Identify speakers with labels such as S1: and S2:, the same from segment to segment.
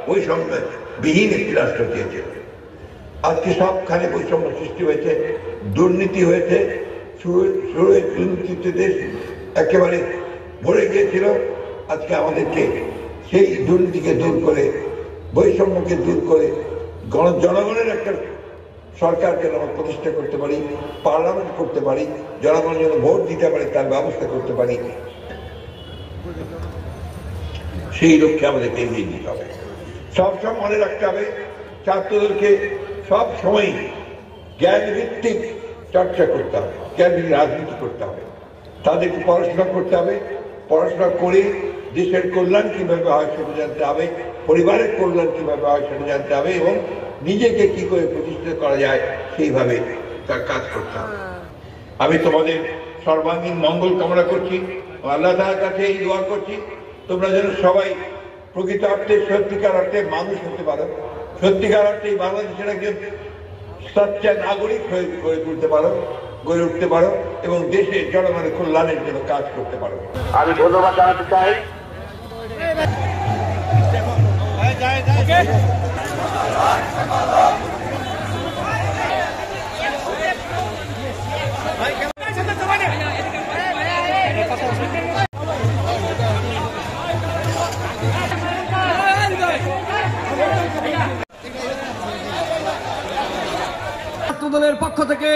S1: বৈষম্যবিহীন একটি রাষ্ট্র চেয়েছে। আজকে সবখানে বৈষম্য সৃষ্টি হয়েছে, দুর্নীতি হয়েছে, দুর্নীতিতে দেশ একেবারে ভরে গিয়েছিল। আজকে আমাদেরকে সেই দুর্নীতিকে দূর করে, বৈষম্যকে দূর করে জনগণের একটা সরকারকে আমরা প্রতিষ্ঠা করতে পারি, পার্লামেন্ট করতে পারি, জনগণ যেন ভোট দিতে পারে তার ব্যবস্থা করতে পারি, সেই লক্ষ্যে আমাদেরকে এগিয়ে দিতে হবে। সবসময় মনে রাখতে হবে ছাত্রদেরকে সব সময় জ্ঞান ভিত্তিক চর্চা করতে হবে, জ্ঞান ভিত্তিক রাজনীতি করতে হবে। তাদেরকে পড়াশোনা করতে হবে, পড়াশোনা করে দেশের কল্যাণ কিভাবে হয় সেটা জানতে হবে, পরিবারের কল্যাণ কিভাবে হয় সেটা জানতে হবে, এবং নিজেকে কি করে প্রতিষ্ঠিত করা যায় সেইভাবে তার কাজ করতে হবে। আমি তোমাদের সর্বাঙ্গীন মঙ্গল কামনা করছি, আল্লাহ তাআলার কাছে এই দোয়া করছি তোমরা যেন সবাই প্রকৃত অর্থে সত্যিকার অর্থে মানুষ হতে পারো, সত্যিকার অর্থে বাংলাদেশের একজন সচ্চা নাগরিক হয়ে গড়ে উঠতে পারো এবং দেশের জনগণের কল্যাণের জন্য কাজ করতে পারো।
S2: আমি ধন্যবাদ জানাতে চাই
S3: দলের পক্ষ থেকে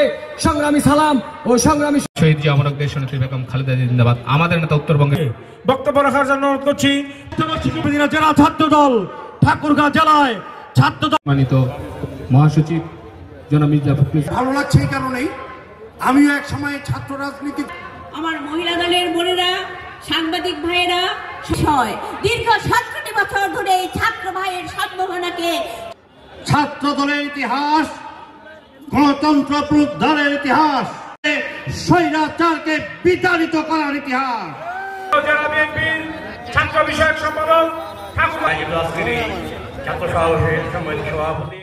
S3: সংগ্রামী সালাম ও সংগ্রামী
S4: শহীদ জি অমর দেশনেত্রী বেগম খালেদা জিন্দাবাদ। আমাদের নেতা উত্তরবঙ্গে
S5: বক্তব্য রাখার জন্য অনুরোধ করছি জেলা ছাত্র দল ঠাকুরগাঁ জেলায় ছাত্র দল
S4: মানিত মহাসচিব জনাব মির্জা ফখরুল।
S5: ভালো লাগছে এই কারণেই আমিও এক সময় ছাত্র রাজনীতি,
S6: আমার মহিলা দলের বোনেরা, সাংবাদিক ভাইয়েরা, দীর্ঘ 17 বছর ধরে এই ছাত্র ভাইয়ের সম্ভাবনাকে
S5: ছাত্র দলের ইতিহাস, গণতন্ত্র পুনরুদ্ধারের ইতিহাস, স্বৈরাচারকে বিতাড়িত করার ইতিহাস।
S7: জেলা বিএনপির ছাত্র বিষয়ক সম্পাদক ঠাকুর ছাত্র সভাপতি